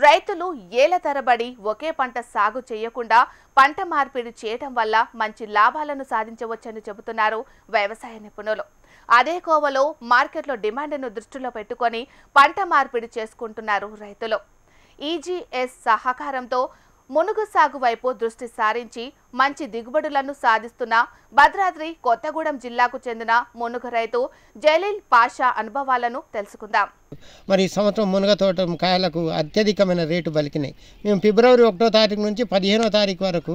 రైతులు ఏళ్ల తరబడి ఒకే పంట సాగు చేయకుండా పంట మార్పిడి చేయడం వల్ల మంచి లాభాలను సాధించవచ్చని చెబుతున్నారు వ్యవసాయ నిపుణులు. అదే కోవలో మార్కెట్లో డిమాండ్ను దృష్టిలో పెట్టుకొని పంట మార్పిడి చేసుకుంటున్నారు రైతులు. ఈజీఎస్ సహకారంతో మునుగు సాగు వైపు దృష్టి సారించి మంచి దిగుబడులను సాధిస్తున్న భద్రాద్రి కొత్తగూడెం జిల్లాకు చెందిన మునుగు రైతు జలీల్ పాషా అనుభవాలను తెలుసుకుందాం. మరి ఈ సంవత్సరం మునగ తోట కాయలకు అత్యధికమైన రేటు పలికినాయి. మేము ఫిబ్రవరి 1వ తారీఖు నుంచి 15వ తారీఖు వరకు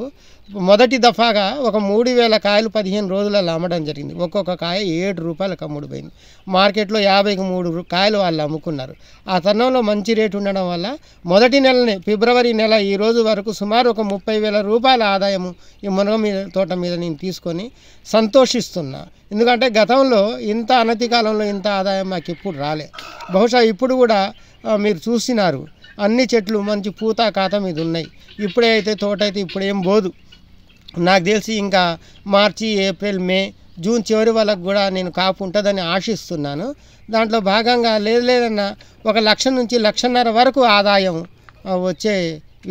మొదటి దఫాగా ఒక 3000 కాయలు 15 రోజులలో అమ్మడం జరిగింది. ఒక్కొక్క కాయ 7 రూపాయలకు అమ్ముడుపోయింది. మార్కెట్లో 53 కాయలు వాళ్ళు అమ్ముకున్నారు. ఆ తరుణంలో మంచి రేటు ఉండడం వల్ల మొదటి నెలనే ఫిబ్రవరి నెల ఈ రోజు వరకు సుమారు ఒక 30,000 రూపాయల ఆదాయము ఈ మునగ తోట మీద నేను తీసుకొని సంతోషిస్తున్నా. ఎందుకంటే గతంలో ఇంత అనతి కాలంలో ఇంత ఆదాయం మాకు ఎప్పుడు రాలే. బహుశా ఇప్పుడు కూడా మీరు చూసినారు, అన్ని చెట్లు మంచి పూత కాత మీద ఉన్నాయి. ఇప్పుడే అయితే తోట అయితే ఇప్పుడు ఏం పోదు. నాకు తెలిసి ఇంకా మార్చి, ఏప్రిల్, మే, జూన్ చివరి వాళ్ళకు కూడా నేను కాపు ఉంటుందని ఆశిస్తున్నాను. దాంట్లో భాగంగా లేదన్నా 1 లక్ష నుంచి 1.5 లక్షల వరకు ఆదాయం వచ్చే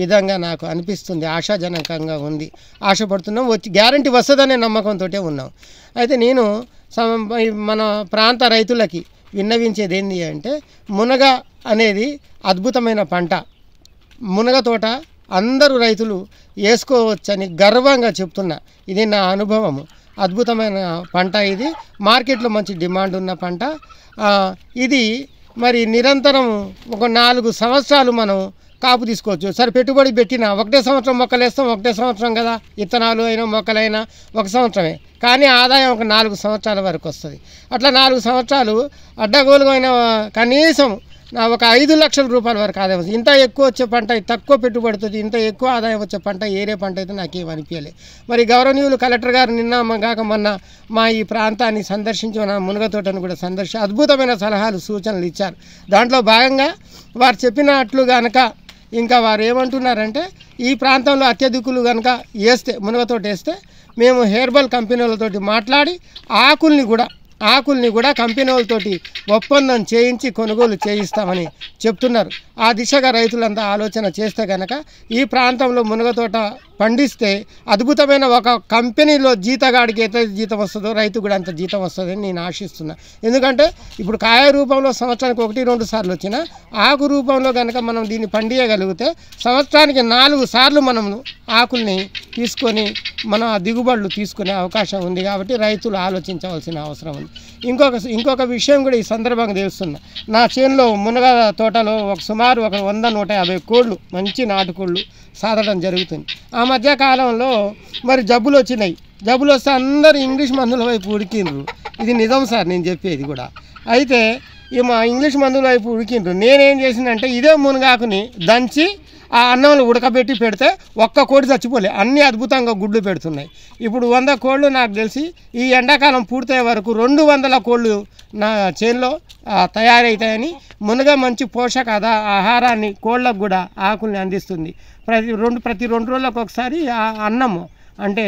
విధంగా నాకు అనిపిస్తుంది. ఆశాజనకంగా ఉంది. ఆశపడుతున్నాం, వచ్చి గ్యారంటీ వస్తుందనే నమ్మకంతో ఉన్నాం. అయితే నేను మన ప్రాంత రైతులకి విన్నవించేది ఏంటి అంటే, మునగ అనేది అద్భుతమైన పంట. మునగ తోట అందరూ రైతులు వేసుకోవచ్చని గర్వంగా చెప్తున్నా. ఇది నా అనుభవము. అద్భుతమైన పంట ఇది. మార్కెట్లో మంచి డిమాండ్ ఉన్న పంట ఇది. మరి నిరంతరం ఒక 4 సంవత్సరాలు మనం కాపు తీసుకోవచ్చు. సరే, పెట్టుబడి పెట్టినా ఒకటే సంవత్సరం మొక్కలు వేస్తాం, ఒకటే సంవత్సరం కదా, విత్తనాలు అయినా మొక్కలైనా ఒక సంవత్సరమే. కానీ ఆదాయం ఒక 4 సంవత్సరాల వరకు వస్తుంది. అట్లా 4 సంవత్సరాలు అడ్డగోలుగా అయినా కనీసం ఒక 5 లక్షల రూపాయల వరకు ఆదాయం వస్తుంది. ఇంత ఎక్కువ వచ్చే పంట, తక్కువ పెట్టుబడుతుంది, ఇంత ఎక్కువ ఆదాయం వచ్చే పంట ఏరే పంట అయితే నాకేం అనిపించలే. మరి గౌరవనీయులు కలెక్టర్ గారు నిన్న మొన్న మా ఈ ప్రాంతాన్ని సందర్శించి మన మునగ తోటను కూడా అద్భుతమైన సలహాలు సూచనలు ఇచ్చారు. దాంట్లో భాగంగా వారు చెప్పినట్లు కనుక ఇంకా వారు ఏమంటున్నారంటే, ఈ ప్రాంతంలో అత్యధికులు కనుక వేస్తే, మునగతోటి వేస్తే మేము హెర్బల్ కంపెనీలతోటి మాట్లాడి ఆకుల్ని కూడా కంపెనీ వాళ్ళతోటి ఒప్పందం చేయించి కొనుగోలు చేయిస్తామని చెప్తున్నారు. ఆ దిశగా రైతులంతా ఆలోచన చేస్తే కనుక ఈ ప్రాంతంలో మునగతోట పండిస్తే అద్భుతమైన ఒక కంపెనీలో జీతగాడికి ఎంత జీతం వస్తుందో రైతు కూడా అంత జీతం వస్తుందని నేను ఆశిస్తున్నా. ఎందుకంటే ఇప్పుడు కాయ రూపంలో సంవత్సరానికి 1-2 సార్లు వచ్చినా, ఆకు రూపంలో కనుక మనం దీన్ని పండియగలిగితే సంవత్సరానికి 4 సార్లు మనం ఆకుల్ని తీసుకొని మన దిగుబడులు తీసుకునే అవకాశం ఉంది. కాబట్టి రైతులు ఆలోచించవలసిన అవసరం ఉంది. ఇంకొక విషయం కూడా ఈ సందర్భంగా తెలుస్తున్నా. నా చేనులో మునగ తోటలో సుమారు 100-150 కోళ్ళు, మంచి నాటుకోళ్ళు సాధడం జరుగుతుంది. ఆ మధ్యకాలంలో మరి జబ్బులు వచ్చినాయి. జబ్బులు వస్తే అందరూ ఇంగ్లీష్ మందుల వైపు ఉడికిండ్రు. ఇది నిజం సార్, నేను చెప్పేది కూడా. అయితే ఈ మా ఇంగ్లీష్ మందుల వైపు ఉడికిండ్రు. నేనేం చేసినంటే ఇదే మునగాకుని దంచి ఆ అన్నంలో ఉడకబెట్టి పెడితే ఒక్క కోడి చచ్చిపోలే, అన్నీ అద్భుతంగా గుడ్లు పెడుతున్నాయి. ఇప్పుడు 100 కోళ్ళు నాకు తెలిసి ఈ ఎండాకాలం పూర్తయ్యే వరకు 200 కోళ్ళు నా చేనులో తయారవుతాయని. మునగ మంచి పోషక ఆహారాన్ని కోళ్ళకు కూడా ఆకుల్ని అందిస్తుంది. ప్రతి 2 రోజులకు ఒకసారి ఆ అన్నము అంటే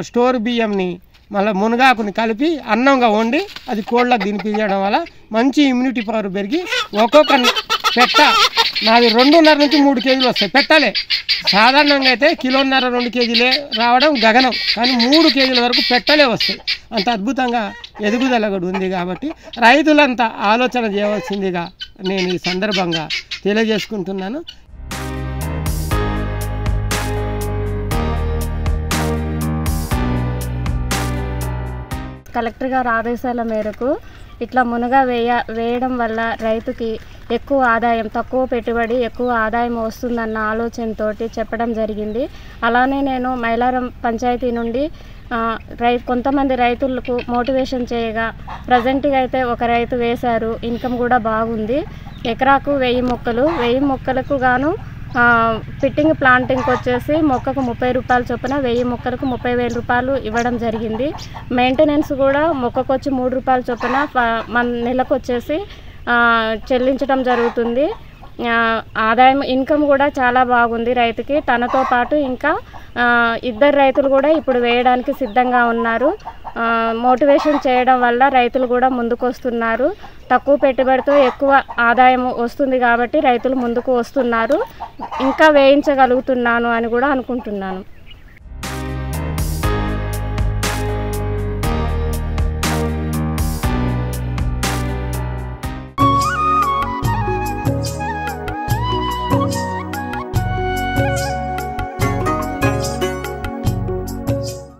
స్టోర్ బియ్యంని మళ్ళీ మునగాకుని కలిపి అన్నంగా వండి అది కోళ్ళకు తినిపించడం వల్ల మంచి ఇమ్యూనిటీ పవర్ పెరిగి ఒక్కొక్క పెట్ట నాది 2.5 నుంచి 3 కేజీలు వస్తాయి. పెట్టలే సాధారణంగా అయితే 1.5-2 కేజీలే రావడం గగనం, కానీ 3 కేజీల వరకు పెట్టలే వస్తాయి. అంత అద్భుతంగా ఎదుగుదల కూడా ఉంది. కాబట్టి రైతులంతా ఆలోచన చేయవలసిందిగా నేను ఈ సందర్భంగా తెలియజేసుకుంటున్నాను. కలెక్టర్ గారి ఆదేశాల మేరకు ఇట్లా మునగ వేయడం వల్ల రైతుకి ఎక్కువ ఆదాయం, తక్కువ పెట్టుబడి ఎక్కువ ఆదాయం వస్తుందన్న ఆలోచనతో చెప్పడం జరిగింది. అలానే నేను మైలారం పంచాయతీ నుండి కొంతమంది రైతులకు మోటివేషన్ చేయగా ప్రజెంట్గా అయితే ఒక రైతు వేశారు. ఇన్కమ్ కూడా బాగుంది. ఎకరాకు 1000 మొక్కలకు గాను ఫిట్టింగ్ ప్లాంటింగ్కి వచ్చేసి మొక్కకు 30 రూపాయల చొప్పున 1000 మొక్కలకు 30,000 రూపాయలు ఇవ్వడం జరిగింది. మెయింటెనెన్స్ కూడా మొక్కకు వచ్చి 3 రూపాయల చొప్పున మన నెలకు వచ్చేసి చెల్లించడం జరుగుతుంది. ఆదాయం ఇన్కమ్ కూడా చాలా బాగుంది రైతుకి. తనతో పాటు ఇంకా ఇద్దరు రైతులు కూడా ఇప్పుడు వేయడానికి సిద్ధంగా ఉన్నారు. మోటివేషన్ చేయడం వల్ల రైతులు కూడా ముందుకు వస్తున్నారు. తక్కువ పెట్టుబడితో ఎక్కువ ఆదాయం వస్తుంది కాబట్టి రైతులు ముందుకు వస్తున్నారు. ఇంకా వేయించగలుగుతున్నాను అని కూడా అనుకుంటున్నాను.